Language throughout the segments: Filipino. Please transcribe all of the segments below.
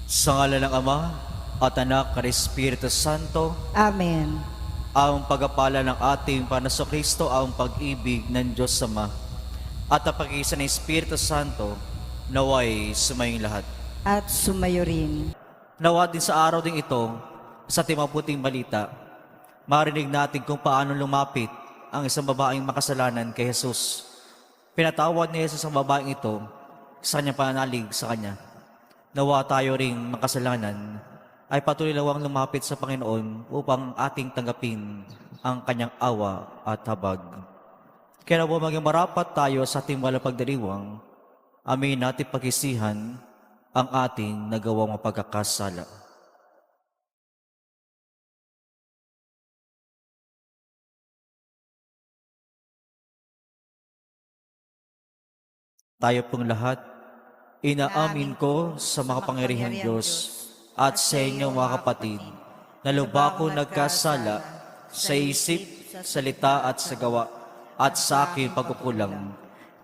Sa ngala ng Ama, at Anak, at Espiritu Santo, Amen. ang pagpapala ng ating Panginoon ang pag-ibig ng Diyos Ama, at ang pag-iisa ng Espiritu Santo, naway sumayong lahat. At sumayo rin. Nawa din sa araw ding ito, sa ating mabuting balita, marinig natin kung paano lumapit ang isang babaeng makasalanan kay Jesus. Pinatawad ni Jesus ang babaeng ito sa kanyang pananalig sa kanya. Nawa tayo ring makasalanan ay patuloy lawang lumapit sa Panginoon upang ating tanggapin ang kanyang awa at habag. Kaya na po maging marapat tayo sa ating walang pagdiriwang, amin natin pag-isihan ang ating nagawang mapagkakasala. Tayo pong lahat, inaamin ko sa mga pangyarihang Diyos at sa inyo mga kapatid, na lubha ko nagkasala sa isip, salita at sa gawa at sa aking pagkukulang.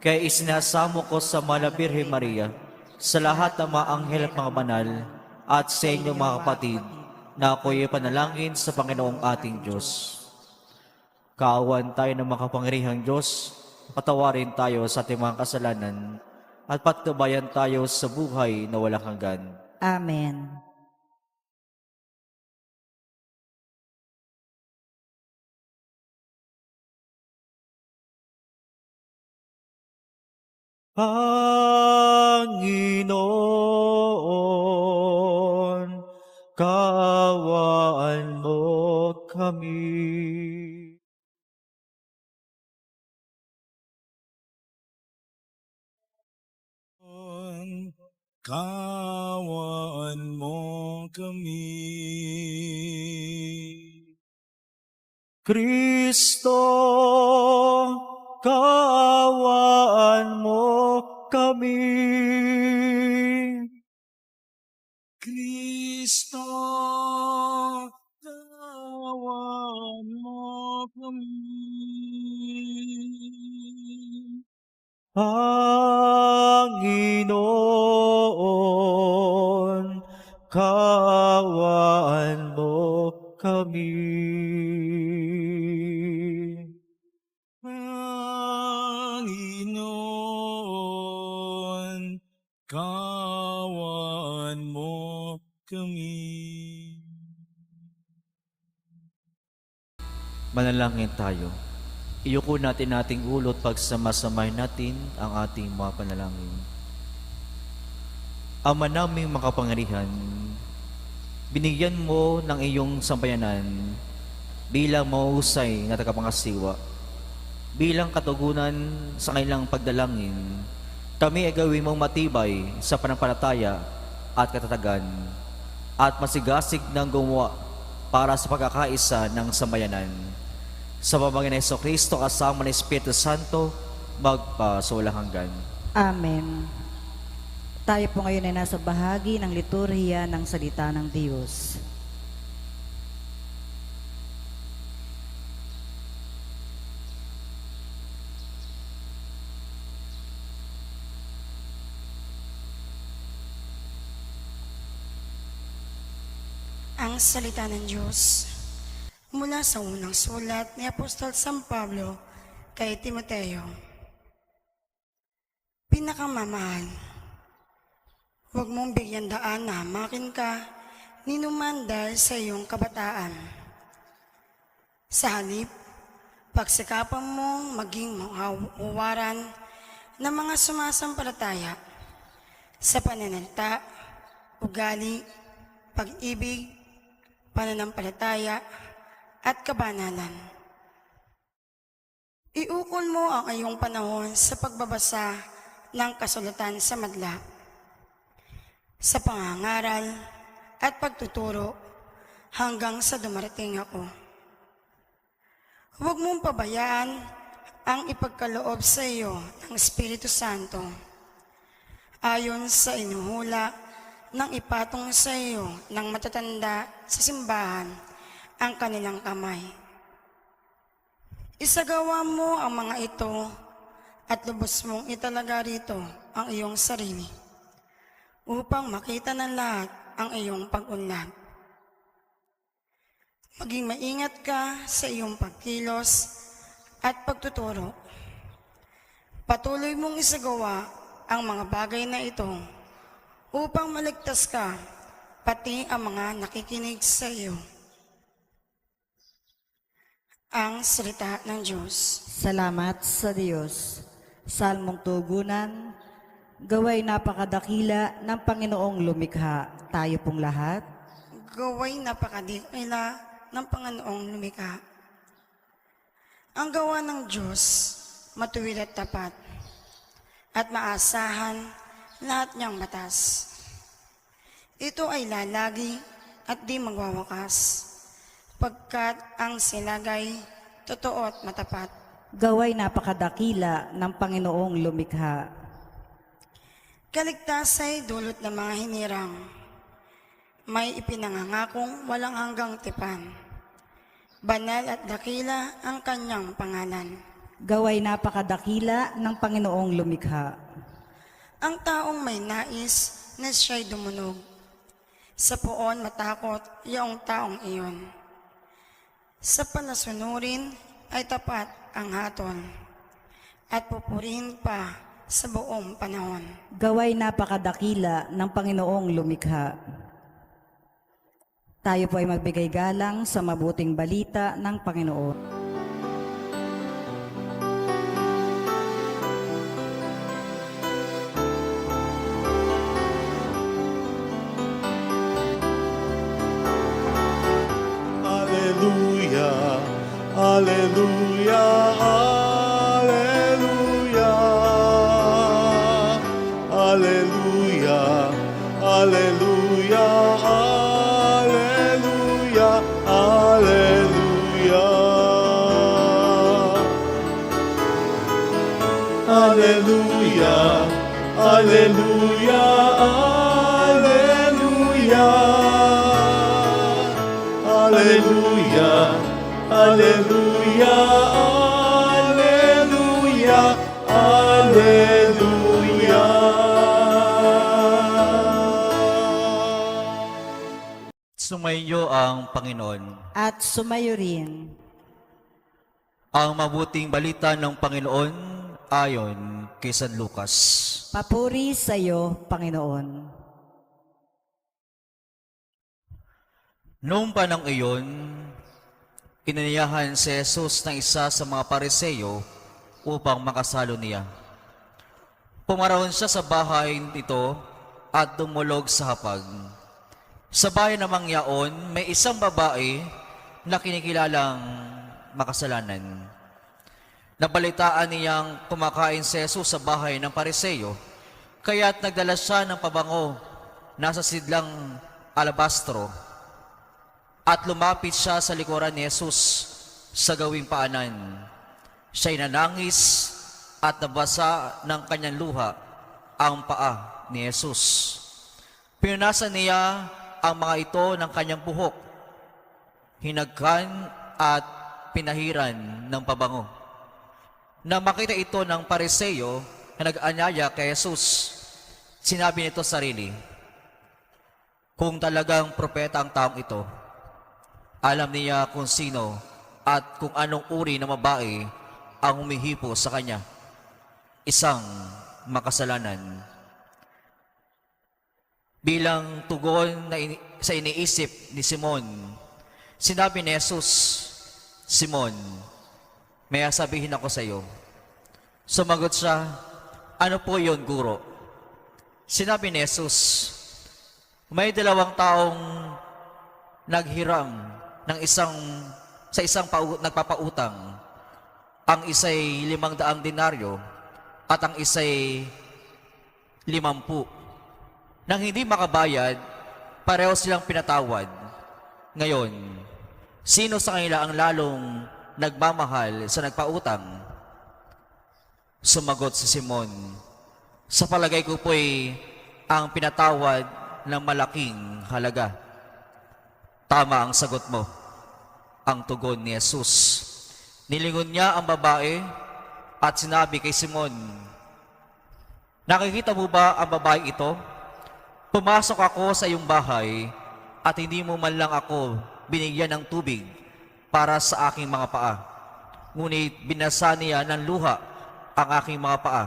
Kaya isinasamo ko sa Mahal na Birhen Maria, sa lahat ng mga anghel at mga banal, at sa inyo mga kapatid, na ako'y panalangin sa Panginoong ating Diyos. Kaawan tayo ng makapangyarihang Diyos, patawarin tayo sa ating mga kasalanan, at patnubayan tayo sa buhay na walang hanggan. Amen. Panginoon, kaawaan mo kami. Kaawaan mo kami. Kristo, kaawaan mo kami. Kristo, kaawaan mo kami. Panginoon, kaawaan mo kami. Panginoon, kaawaan mo kami. Manalangin tayo. Iyuko natin ating ulo at pagsamasamahin natin ang ating mga panalangin. Ama naming makapangyarihan, binigyan mo ng iyong sambayanan bilang mahusay na tagapangasiwa. Bilang katugunan sa kanilang pagdalangin, kami ay gawin mong matibay sa panampalataya at katatagan at masigasig ng gumawa para sa pagkakaisa ng sambayanan. Sa pamamagitan ng Jesucristo kasama ng Espiritu Santo, magpasulang hanggan. Amen. Tayo po ngayon ay nasa bahagi ng liturhiya ng salita ng Diyos. Ang salita ng Diyos mula sa unang sulat ni Apostol San Pablo kay Timoteo. Pinakamamahal, huwag mong bigyan daan na hamakin ka ni numan dahil sa iyong kabataan. Sa halip, pagsikapan mong maging mahuwaran ng mga sumasampalataya sa pananalita, ugali, pag-ibig, pananampalataya, at kabanalan. Iukol mo ang iyong panahon sa pagbabasa ng kasulatan sa madla, sa pangangaral at pagtuturo hanggang sa dumarating ako. Huwag mong pabayaan ang ipagkaloob sa iyo ng Espiritu Santo ayon sa inuhula ng ipatong sa iyo ng matatanda sa simbahan ang kanilang kamay. Isagawa mo ang mga ito at lubos mong italaga rito ang iyong sarili upang makita ng lahat ang iyong pag-unlad. Maging maingat ka sa iyong pagkilos at pagtuturo. Patuloy mong isagawa ang mga bagay na ito upang maligtas ka, pati ang mga nakikinig sa iyo. Ang salita ng Diyos. Salamat sa Diyos. Salmong tugunan, gaway napakadakila ng Panginoong lumikha. Tayo pong lahat. Gaway napakadakila ng Panginoong lumikha. Ang gawa ng Diyos, matuwid at tapat, at maasahan lahat niyang batas. Ito ay lalagi at di magwawakas, pagkat ang silagay totoo at matapat. Gaway napakadakila ng Panginoong lumikha. Kaligtas ay dulot ng mga hinirang. May ipinangangakong walang hanggang tipan. Banal at dakila ang kanyang pangalan. Gaway napakadakila ng Panginoong lumikha. Ang taong may nais na siya'y dumunog. Sa poon matakot iyong taong iyon. Sa palasunurin ay tapat ang hatol, at pupurihin pa sa buong panahon. Gaway napakadakila ng Panginoong lumikha. Tayo po ay magbigay galang sa mabuting balita ng Panginoon. Hallelujah, hallelujah, hallelujah, hallelujah, hallelujah, hallelujah, hallelujah. Hallelujah, hallelujah, hallelujah. Hallelujah, hallelujah, hallelujah, hallelujah. Sumainyo ang Panginoon. At sumayo rin. Ang mabuting balita ng Panginoon ayon kay San Lucas. Papuri sa iyo, Panginoon. Noong panang iyon, inaniyahan si Jesus ng isa sa mga Pariseo upang makasalo niya. Pumarahon siya sa bahay nito at dumulog sa hapag. Sa bahay namang yaon, may isang babae na kinikilalang makasalanan. Nabalitaan niyang kumakain si Jesus sa bahay ng Pariseo, kaya't nagdala siya ng pabango nasa sidlang alabastro at lumapit siya sa likuran ni Jesus sa gawing paanan. Siya'y nanangis at nabasa ng kanyang luha ang paa ni Jesus. Pinunasan niya ang mga ito ng kanyang buhok, hinagkan at pinahiran ng pabango. Na makita ito ng Pariseo na nag-anyaya kay Jesus, sinabi nito sa sarili, kung talagang propeta ang taong ito, alam niya kung sino at kung anong uri ng babae ang humihipo sa kanya, isang makasalanan. Bilang tugon sa iniisip ni Simon, sinabi ni Jesus, Simon, may sabihin ako sa iyo. Sumagot siya, ano po yon, guro? Sinabi ni Jesus, may dalawang taong naghiram ng nagpapautang. Ang isa'y 500 denaryo at ang isa'y 50. Nang hindi makabayad, pareho silang pinatawad. Ngayon, sino sa kanila ang lalong nagmamahal sa nagpautang? Sumagot si Simon, sa palagay ko po'y ang pinatawad ng malaking halaga. Tama ang sagot mo, ang tugon ni Jesus. Nilingon niya ang babae at sinabi kay Simon, nakikita mo ba ang babae ito? Pumasok ako sa iyong bahay at hindi mo man lang ako binigyan ng tubig para sa aking mga paa. Ngunit binasa niya ng luha ang aking mga paa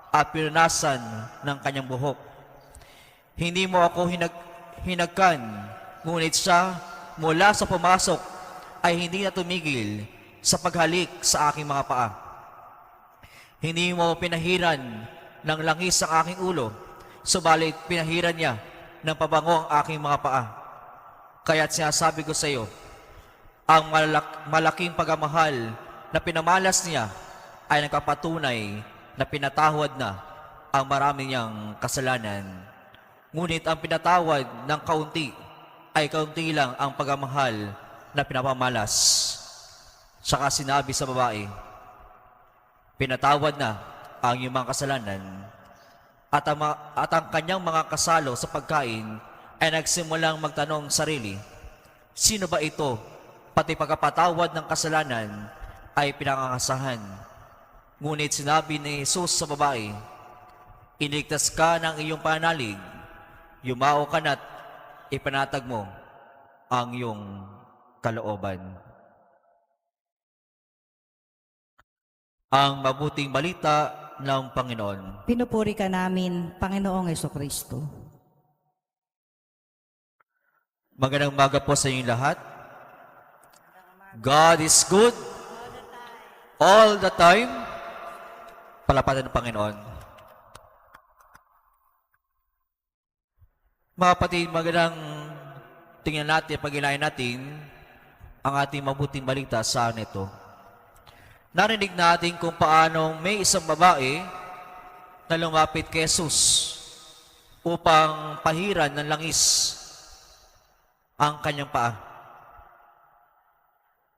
at pinunasan ng kanyang buhok. Hindi mo ako hinagkan, ngunit siya mula sa pumasok ay hindi na tumigil sa paghalik sa aking mga paa. Hindi mo pinahiran ng langis ang aking ulo, subalit pinahiran niya ng pabango ang aking mga paa. Kaya't sinasabi ko sa iyo, ang malaking pagmamahal na pinamalas niya ay nagpapatunay na pinatawad na ang marami niyang kasalanan. Ngunit ang pinatawad ng kaunti ay kaunti lang ang pagmamahal na pinapamalas. Saka sinabi sa babae, pinatawad na ang iyong mga kasalanan. At ang kanyang mga kasalo sa pagkain ay nagsimulang magtanong sarili, sino ba ito? Pati pagkapatawad ng kasalanan ay pinangangasahan. Ngunit sinabi ni Jesus sa babae, iligtas ka ng iyong panalig, yumao ka na't ipanatag mo ang iyong kalooban. Ang mabuting balita ng Panginoon. Pinupuri ka namin, Panginoong Jesucristo. Magandang umaga po sa inyong lahat. God is good all the time. Palapatan ng Panginoon. Mga kapatid, magandang tingnan natin, pag-ilayan natin ang ating mabuting balita sa nito. Narinig natin kung paano may isang babae na lumapit kay Jesus upang pahiran ng langis ang kanyang paa.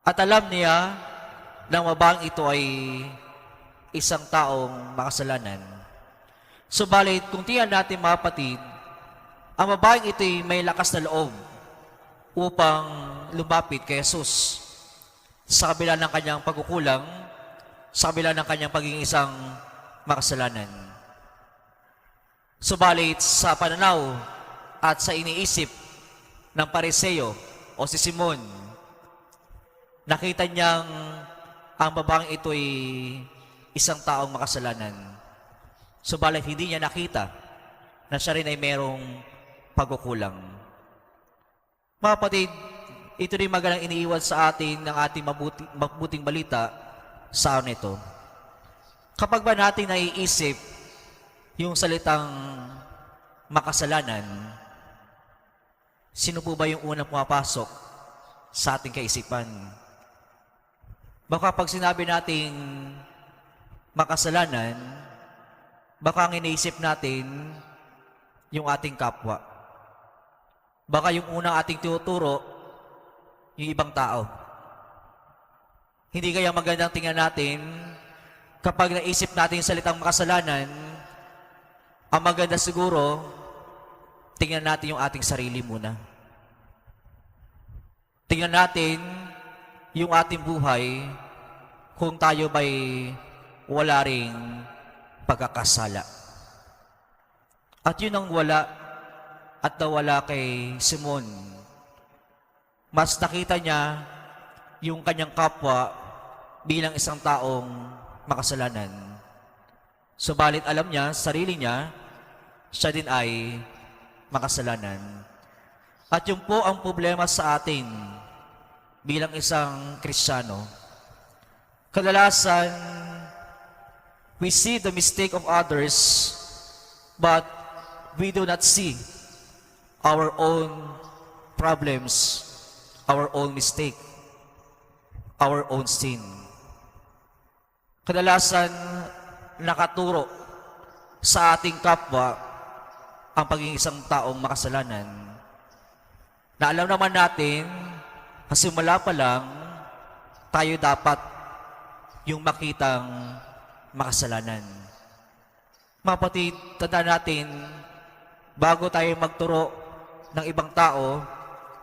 At alam niya na babaeng ito ay isang taong makasalanan. Subalit, kung tiyan natin mga kapatid, ang babaeng ito ay may lakas na loob upang lumapit kay Jesus sa kabila ng kanyang pagkukulang, sa kabila ng kanyang pagiging isang makasalanan. Subalit sa pananaw at sa iniisip ng Pariseo o si Simon, nakita niyang ang babaeng ito ay isang taong makasalanan. Subalit hindi niya nakita na siya rin ay merong pagkukulang. Mga kapatid, ito rin magandang iniiwan sa atin ng ating mabuting balita sa nito. Kapag ba natin naiisip yung salitang makasalanan, sino po ba yung unang pumapasok sa ating kaisipan? Baka pag sinabi nating makasalanan, baka ang iniisip natin yung ating kapwa. Baka yung unang ating tinuturo, yung ibang tao. Hindi kaya magandang tingnan natin kapag naisip natin yung salitang makasalanan, ang maganda siguro, tingnan natin yung ating sarili muna. Tingnan natin yung ating buhay kung tayo ba'y wala ring pagkakasala. At yun ang wala at nawala kay Simon. Mas nakita niya yung kanyang kapwa bilang isang taong makasalanan. Subalit alam niya, sarili niya, siya din ay makasalanan. At yun po ang problema sa atin bilang isang Kristiyano. Kadalasan, we see the mistake of others, but we do not see our own problems, our own mistake, our own sin. Kadalasan, nakaturo sa ating kapwa ang pagiging isang taong makasalanan. Na alam naman natin, simula pa lang, tayo dapat yung makitang makasalanan. Mga kapatid, tandaan natin, bago tayo magturo ng ibang tao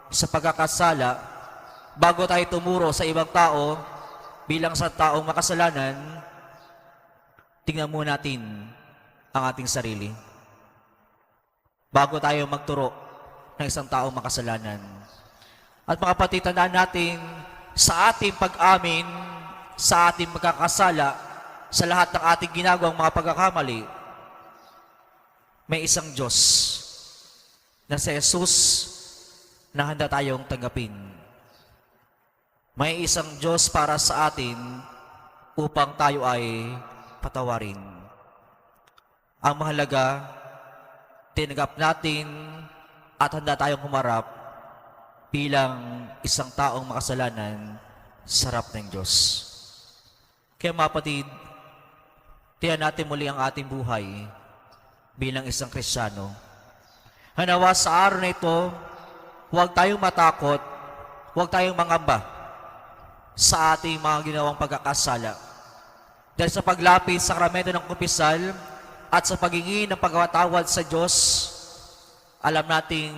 sa pagkakasala, bago tayo tumuro sa ibang tao bilang sa taong makasalanan, tingnan muna natin ang ating sarili. bago tayo magturo ng isang taong makasalanan. At mga kapatid, tandaan natin sa ating pag-amin, sa ating magkakasala, sa lahat ng ating ginagawang mga pagkakamali, may isang Diyos na si Jesus na handa tayong tanggapin. May isang Diyos para sa atin upang tayo ay patawarin. Ang mahalaga, tinanggap natin at handa tayong humarap bilang isang taong makasalanan sa harap ng Diyos. Kaya mga kapatid, tiyan natin muli ang ating buhay bilang isang Kristiyano. Hanawa sa araw na ito, huwag tayong matakot, huwag tayong mangamba sa ating mga ginawang pagkakasala. Dahil sa paglapit sa sakramento ng kumpisal at sa paghingi ng pagkatawad sa Diyos, alam nating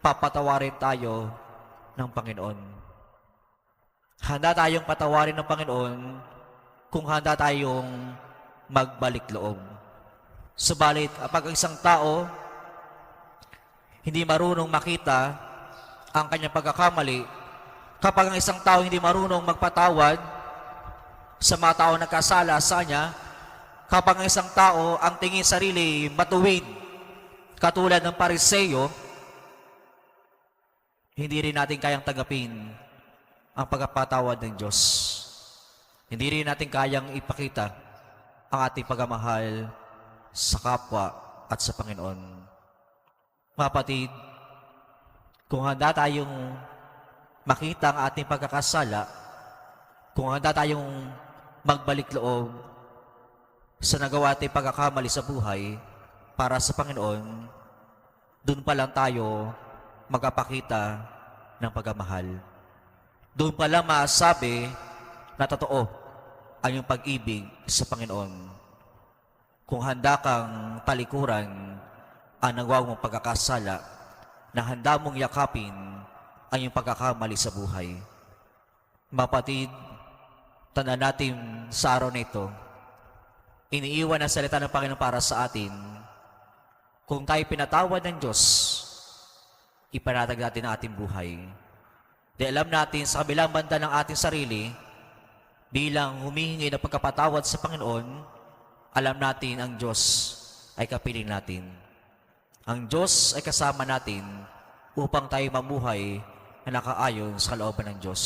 papatawarin tayo ng Panginoon. Handa tayong patawarin ng Panginoon kung handa tayong magbalik loob. Subalit, kapag ang isang tao hindi marunong makita ang kanyang pagkakamali, kapag ang isang tao hindi marunong magpatawad sa mga tao nagkasala sa kanya, kapag ang isang tao ang tingin sarili matuwid, katulad ng Pariseo, hindi rin natin kayang tanggapin ang pagpapatawad ng Diyos. Hindi rin natin kayang ipakita ang ating pagmamahal sa kapwa at sa Panginoon. Mga kapatid, kung handa tayong makita ang ating pagkakasala, kung handa tayong magbalik loob sa nagawa ating pagkakamali sa buhay para sa Panginoon, doon pa lang tayo magpapakita ng pagmamahal. Doon pa lang masabi na totoo ang iyong pag-ibig sa Panginoon. Kung handa kang talikuran ang nagawa mong pagkakasala, na handa mong yakapin ang iyong pagkakamali sa buhay. Mapatid, tandaan natin sa araw na ito, iniiwan ang salita ng Panginoon para sa atin. Kung tayo pinatawad ng Diyos, ipanatag natin ang ating buhay. Dahil alam natin sa kabilang banda ng ating sarili, bilang humihingi ng pagkapatawad sa Panginoon, alam natin ang Diyos ay kapiling natin. Ang Diyos ay kasama natin upang tayo mamuhay na nakaayon sa kalooban ng Diyos.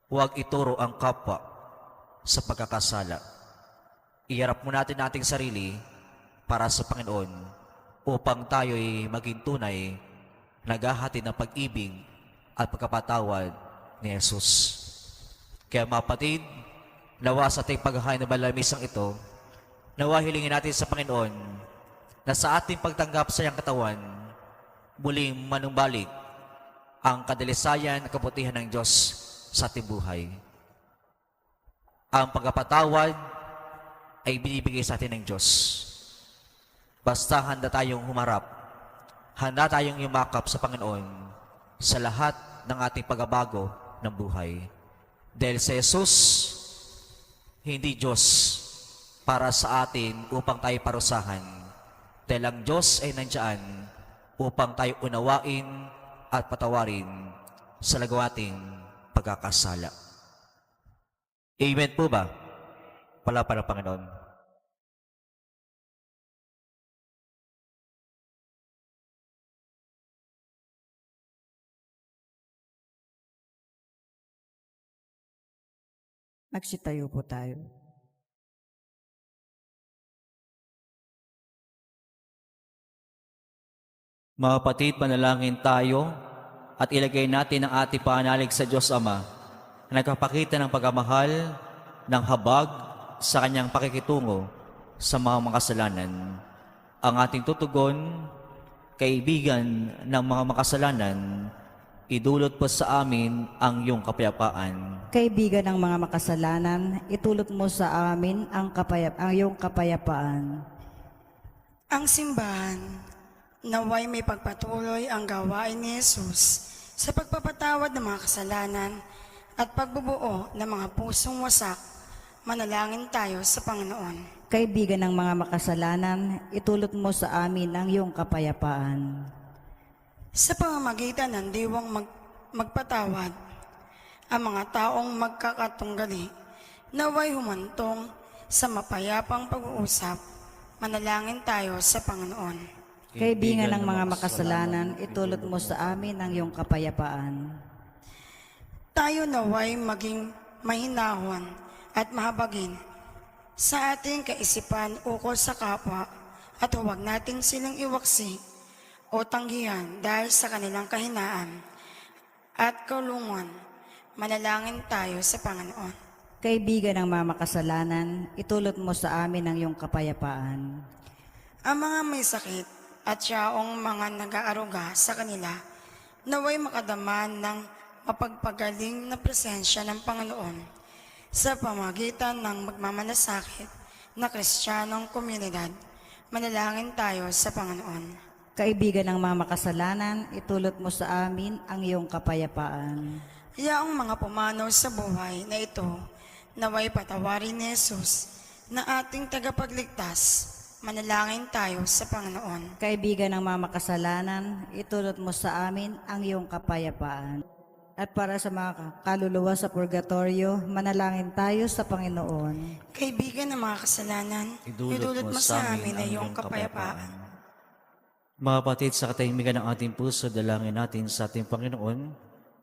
Huwag ituro ang kapwa sa pagkakasala. Iharap mo natin ating sarili para sa Panginoon upang tayo'y maging tunay, naghahatid ng pag-ibig at pagkapatawad ni Jesus. Kaya mga kapatid, nawa sa ating paghahain ng balamisang ito, nawa hilingin natin sa Panginoon na sa ating pagtanggap sa iyang katawan, muling manumbalik ang kadalisayan at kabutihan ng Diyos sa ating buhay. Ang pagkapatawad ay binibigay sa atin ng Diyos. Basta handa tayong humarap, handa tayong yumakap sa Panginoon sa lahat ng ating pagbabago ng buhay. Dahil sa Jesus, hindi Diyos para sa atin upang tayo parusahan. Dahil ang Diyos ay nandiyan upang tayo unawain at patawarin sa lagawating pagkakasala. Amen po ba? Palapalan ng Panginoon. Magsitayo po tayo. Mga kapatid, panalangin tayo at ilagay natin ang ating pananalig sa Diyos Ama na nagpapakita ng pagmamahal, ng habag sa kanyang pakikitungo sa mga makasalanan. Ang ating tutugon, kaibigan ng mga makasalanan, idulot po sa amin ang iyong kapayapaan. Kaibigan ng mga makasalanan, itulot mo sa amin ang iyong kapayapaan. Ang simbahan, naway may pagpatuloy ang gawain ni Jesus sa pagpapatawad ng mga kasalanan at pagbubuo ng mga pusong wasak. Manalangin tayo sa Panginoon. Kaibigan ng mga makasalanan, itulot mo sa amin ang iyong kapayapaan. Sa pamamagitan ng diwang magpatawad, ang mga taong magkakatunggali, naway humantong sa mapayapang pag-uusap, manalangin tayo sa Panginoon. Kaibigan ng mga makasalanan, itulot mo sa amin ang iyong kapayapaan. Tayo naway maging mahinahon at mahabagin sa ating kaisipan ukol sa kapwa at huwag nating silang iwaksi o tanggihan dahil sa kanilang kahinaan at kalungan. Manalangin tayo sa Panginoon. Kaibigan ng mga makasalanan, itulot mo sa amin ang iyong kapayapaan. Ang mga may sakit at yaong mga nag-aaruga sa kanila, naway makadama ng mapagpagaling na presensya ng Panginoon sa pamagitan ng magmamalasakit na Kristiyanong komunidad. Manalangin tayo sa Panginoon. Kaibigan ng mga makasalanan, itulot mo sa amin ang iyong kapayapaan. Yaong mga pumanaw sa buhay na ito, naway patawarin ni Jesus na ating tagapagligtas. Manalangin tayo sa Panginoon. Kaibigan ng mga makasalanan, itulot mo sa amin ang iyong kapayapaan. At para sa mga kaluluwa sa purgatorio, manalangin tayo sa Panginoon. Kaibigan ng mga kasalanan, idulot mo sa amin ang iyong kapayapaan. Mga kapatid, sa katahimikan ng ating puso, dalangin natin sa ating Panginoon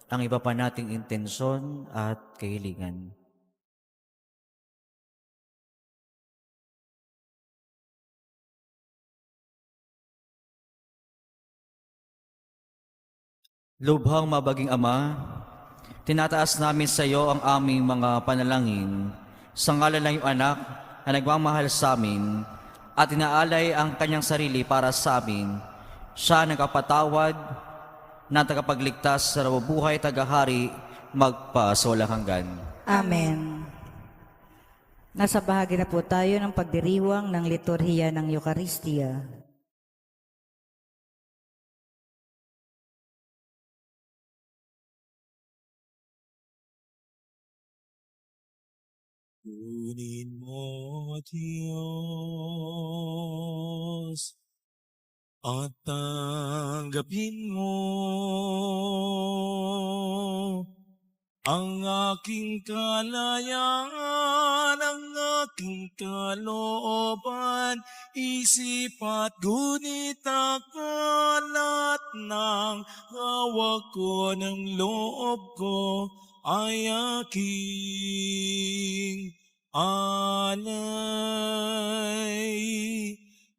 ang iba pa nating intensyon at kahilingan. Lubhang mabaging Ama, tinataas namin sa iyo ang aming mga panalangin sa ngalan ng iyong anak na nagmamahal sa amin at inaalay ang kanyang sarili para sa amin. Siya nagkapatawad na tagapagligtas sa nabubuhay tagahari magpasawalang hanggan. Amen. Nasa bahagi na po tayo ng pagdiriwang ng liturhiya ng Eucharistia. Kunin mo, Diyos, at tanggapin mo ang aking kalayaan, ang aking kalooban, isip at gunit akalat ng hawak ko ng loob ko ay aking alay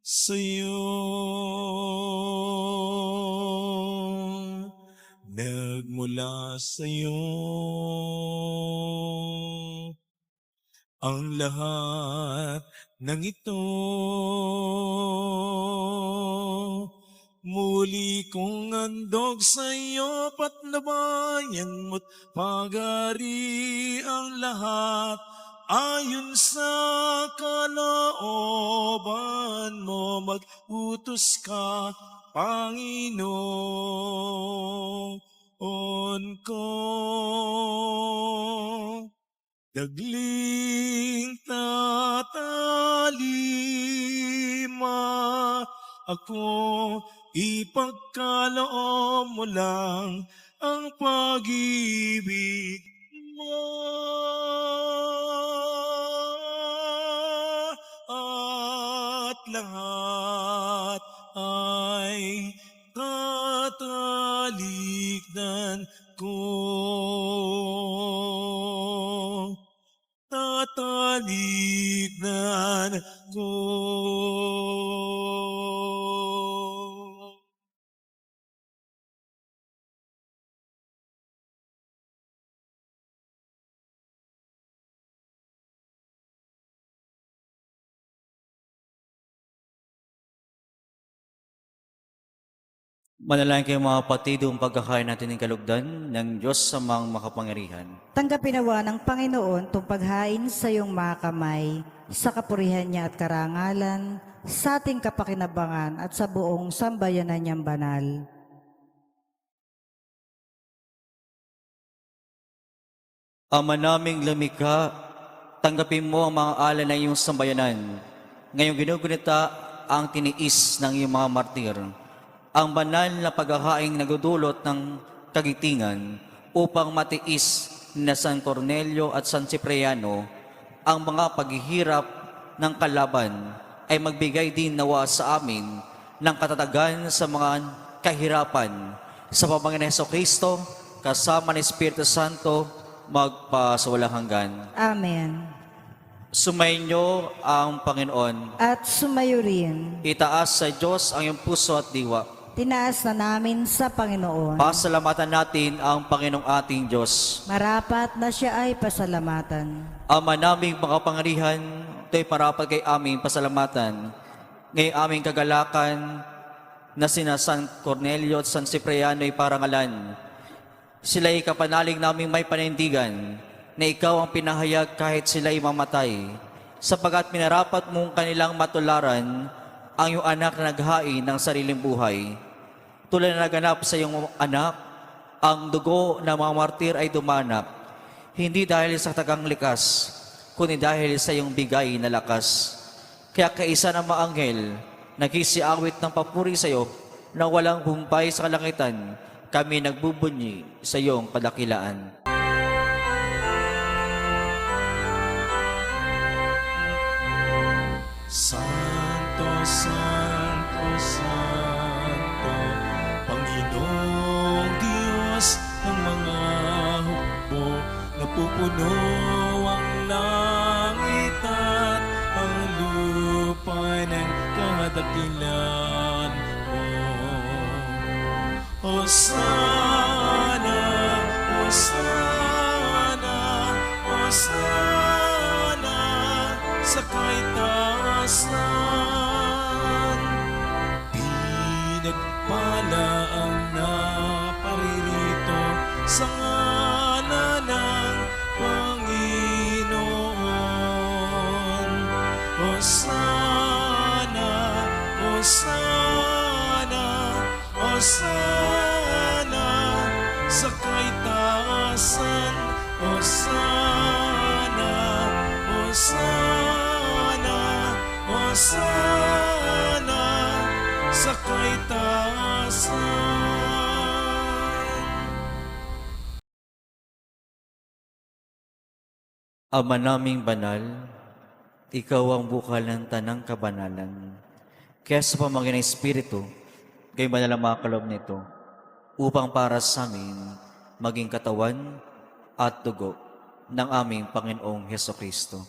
sa'yo. Nagmula sa'yo ang lahat ng ito. Muli kong andog sa'yo, patnubayan mo't pag-ari ang lahat. Ayon sa kalooban mo, mag-utos ka, Panginoon ko. Dagling tatalima ako, ipagkaloob mo lang ang pag-ibig mo. At lahat ay tatalikdan ko. Tatalikdan ko. Manalangin kayo mga kapatid, ang pagkakain natin ng kalugdan ng Diyos sa mga makapangyarihan. Tanggapin nawa ng Panginoon itong paghain sa iyong mga kamay, sa kapurihan niya at karangalan, sa ating kapakinabangan at sa buong sambayanan niyang banal. Ama naming lumikha, tanggapin mo ang mga alay ng iyong sambayanan ngayong ginugunita ang tiniis ng iyong mga martir, ang banal na paghahaing nagdudulot ng kagitingan upang matiis na San Cornelio at San Cipriano ang mga paghihirap ng kalaban, ay magbigay din nawa sa amin ng katatagan sa mga kahirapan sa pamamagitan ng Jesucristo kasama ng Espiritu Santo magpasawalang hanggan. Amen. Sumainyo ang Panginoon. At sumayo rin, Itaas sa Diyos ang iyong puso at diwa. tinaas na namin sa Panginoon. Pasalamatan natin ang Panginoong ating Diyos. Marapat na siya ay pasalamatan. Ama naming mga pangarihan, ito'y parapat kay aming pasalamatan. Ngayong aming kagalakan na sina San Cornelio at San Cipriano ay parangalan. Sila'y kapanalig naming may panindigan na ikaw ang pinahayag kahit sila'y mamatay, sapagkat minarapat mong kanilang matularan ang iyong anak na naghain ng sariling buhay. Tulad na naganap sa iyong anak, ang dugo ng mga martir ay dumanak, hindi dahil sa tagang likas, kundi dahil sa iyong bigay na lakas. Kaya kaisa ng mga anghel, nagkisiawit ng papuri sa iyo na walang humpay sa kalangitan, kami nagbubunyi sa iyong kadakilaan. Santo, Santo, Santo, Panginoong Diyos ng mga hukbo, napupuno ang langit at ang lupa ng kadakilan mo. Hosana, Hosana, Hosana, sa kaitaasan. Pinagpala ang naparirito sa ngalan ng Panginoon. Hosana, Hosana, Hosana, sa kaitaasan. Hosana, Hosana, Hosana, sa kaitaasan. Ama naming banal, ikaw ang bukal ng tanang kabanalan. Kaya sa pamamagitan ng Espiritu, kayo banal ang mga kaloob nito, upang para sa amin maging katawan at dugo ng aming Panginoong Hesukristo.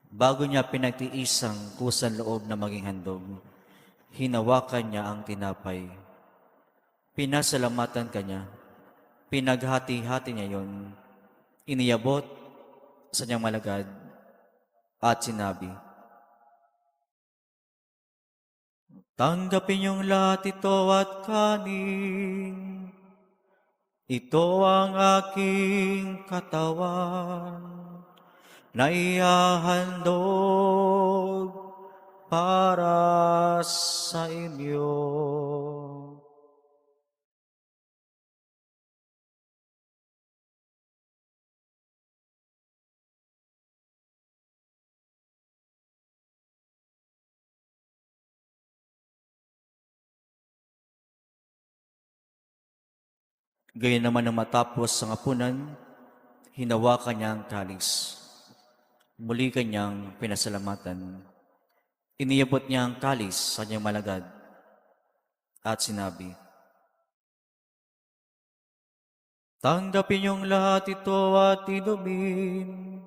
Bago niya pinagtiisang kusang loob na maging handog, hinawakan niya ang tinapay. Pinasalamatan kanya, pinaghati-hati niya yon, iniyabot sa niyang malagad at sinabi, tanggapin niyong lahat ito at kanin. Ito ang aking katawan na ihahandog para sa inyo. Gayun naman nang matapos ang hapunan, hinawakan niya ang kalis. Muli kanyang pinasalamatan. Iniyabot niya ang kalis sa kanyang malagad at sinabi, tanggapin niyong lahat ito at inumin.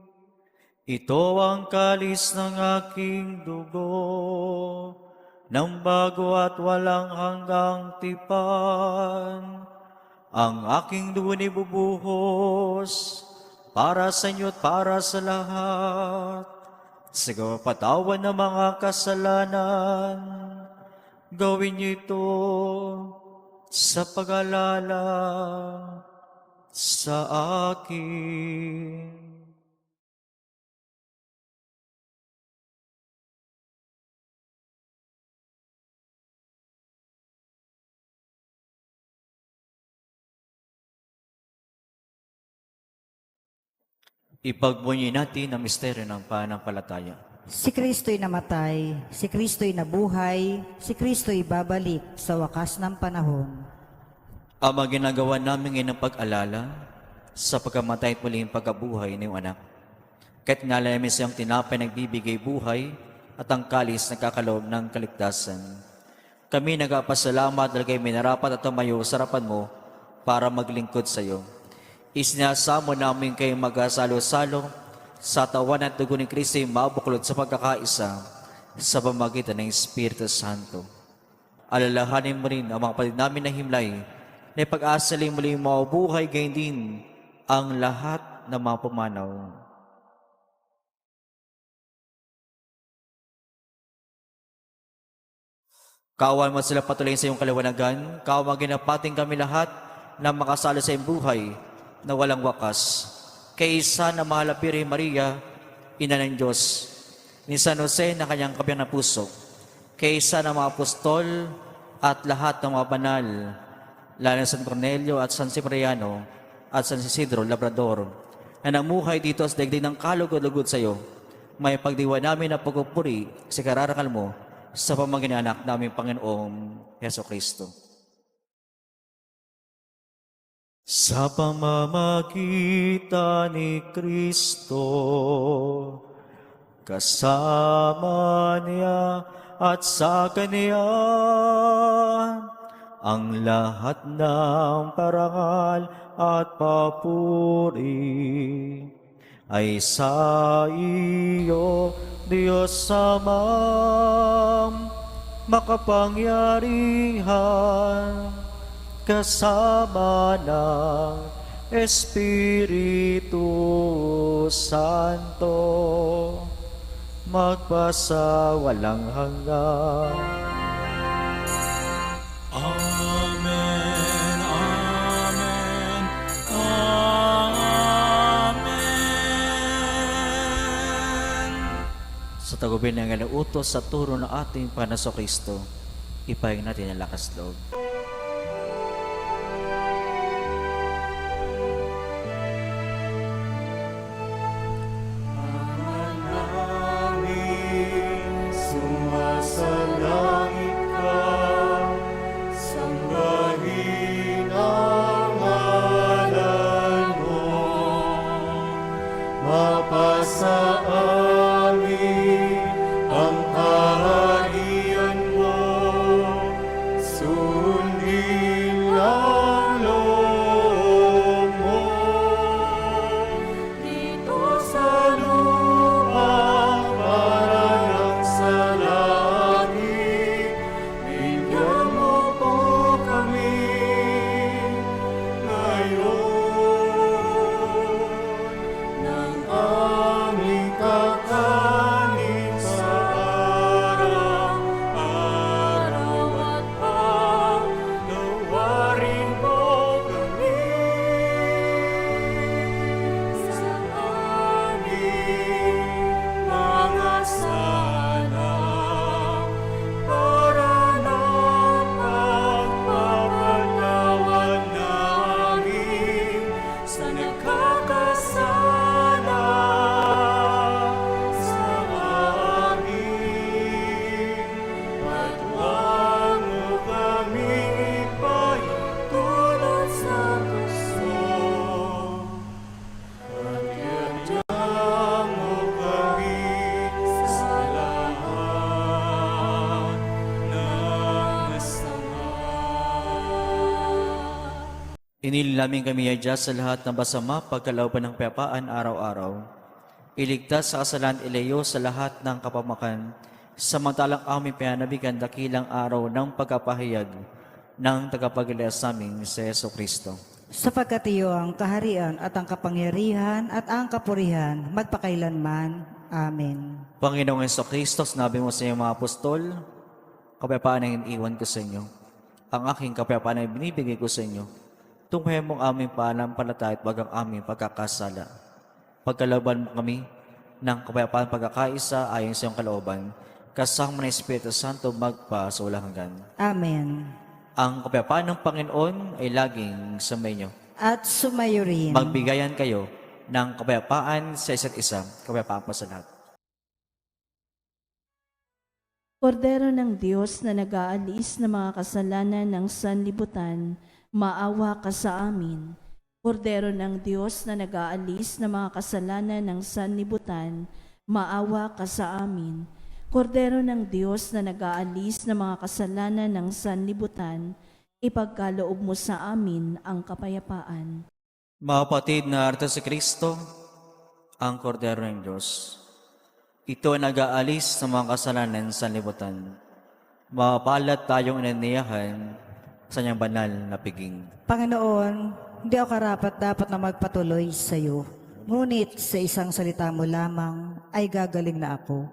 Ito ang kalis ng aking dugo, ng bago at walang hanggang tipan. Ang aking dugo ni bubuhos para sa inyo at para sa lahat. Sa kapatawan ng mga kasalanan, gawin niyo ito sa pag-alala sa akin. Ipagbunyi natin ang misteryo ng pananampalataya. Si Kristo'y namatay, si Kristo'y nabuhay, si Kristo'y babalik sa wakas ng panahon. Ang mga ginagawa namin ngayon ng pag-alala sa pagkamatay at muling pagkabuhay ng iyong anak. Kahit nga namin sa iyong tinapay nagbibigay buhay at ang kalis nagkakaloob ng kaligtasan. Kami nagpapasalamat dahil kayo minarapat at tumayo sa harapan mo para maglingkod sa iyo. Isinasamo namin kayo mag-asalo-salo sa tawan at dugo ni Kristo ay mabuklod sa pagkakaisa sa pamagitan ng Espiritu Santo. Alalahanin mo rin ang mga kapatid namin na himlay na ipag-asalin muli mabuhay gayon din ang lahat ng mga pumanaw. Kawan mo sila patuloy sa iyong kaliwanagan, kawan ginapating kami lahat na makasalo sa iyong buhay na walang wakas. Kay isa na mahal na Birhen Maria, Ina ng Diyos, ni San Jose na kanyang kabiyang na puso, kay isa na mga apostol at lahat ng mga banal, lalo na San Cornelio at San Cipriano at San Isidro Labrador, na namuhay dito sa daigdig ng kalugod-lugod sa iyo, may pagdiwa namin na pagpupuri sa kararangal mo sa pamamagitan ng anak namin Panginoong Heso Kristo. Sa pamamagitan ni Kristo, kasama niya at sa Kanya, ang lahat ng parangal at papuri ay sa iyo, Diyos Amang makapangyarihan, kasama ng Espiritu Santo, magpasa walang hanggan. Amen, amen, amen. Sa tagubin ng utos sa turo ng ating Panginoon Kristo, ipahin natin ang lakas loob. Inilamin kami adya sa lahat ng basama pagkalooban ng payapaan araw-araw. Iligtas sa kasalan ilayo sa lahat ng kapamakan, samantalang aming pinanabigan dakilang araw ng pagkapahayag ng tagapagligtas sa amin si Yeso Kristo. Sapagkat iyo ang kaharian at ang kapangyarihan at ang kapurihan magpakailanman. Amen. Panginoong Yeso Kristo, sinabi mo sa iyong mga apostol, kapayapaan ang iniwan ko sa inyo. Ang aking kapayapaan ay binibigay ko sa inyo. Tunghayan mong aming pananampalataya at wag ang aming pagkakasala. Pagkalooban mo kami ng kapayapaan pagkakaisa ayon sa iyong kalooban, kasama ng Espiritu Santo magpa sa walang hanggan. Amen. Ang kapayapaan ng Panginoon ay laging sa inyo. At sumayo rin. Magbigayan kayo ng kapayapaan sa isa't isa. Kapayapaan po sa lahat. Kordero ng Diyos na nag-aalis ng mga kasalanan ng sanlibutan, maawa ka sa amin. Kordero ng Diyos na nag-aalis ng mga kasalanan ng sanlibutan, maawa ka sa amin. Kordero ng Diyos na nag-aalis ng mga kasalanan ng sanlibutan, ipagkaloob mo sa amin ang kapayapaan. Mga kapatid, narito si Kristo, ang kordero ng Diyos. Ito ay nag-aalis ng mga kasalanan sa libutan. Mapalad tayong inaniyahan sa niyang banal na piging. Panginoon, hindi ako karapat-dapat na magpatuloy sa iyo. Ngunit sa isang salita mo lamang ay gagaling na ako.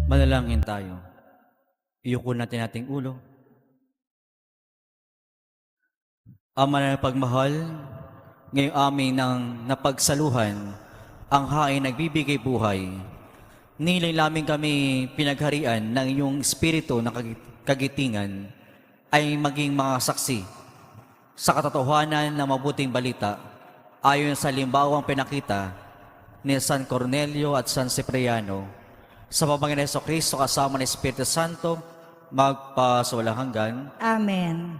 Manalangin tayo. Iyuko natin ating ulo. Ama na pagmahal, ngayong amin ng napagsaluhan, ang hain nagbibigay buhay. Nilay namin kami pinagharian ng iyong espiritu na kagitingan ay maging mga saksi sa katotohanan ng mabuting balita ayon sa limbawang pinakita ni San Cornelio at San Cipriano. Sa pamamagitan ng Kristo kasama ng Espiritu Santo, magpasawalang hanggan. Amen.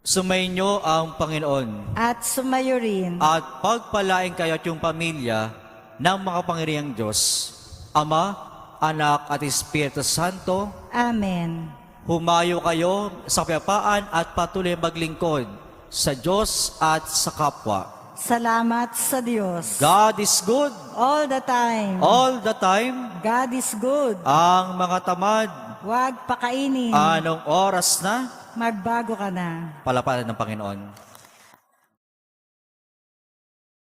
Sumainyo ang Panginoon At sumayo rin. at pagpalain kayo at yung pamilya ng makapangyarihang Diyos, Ama, Anak at Espiritu Santo. Amen. Humayo kayo sa kapayapaan at patuloy maglingkod sa Diyos at sa kapwa. Salamat sa Diyos. God is good All the time. all the time. God is good. Ang mga tamad, Huwag pakainin. anong oras na? Magbago ka na. Palapalan ng Panginoon.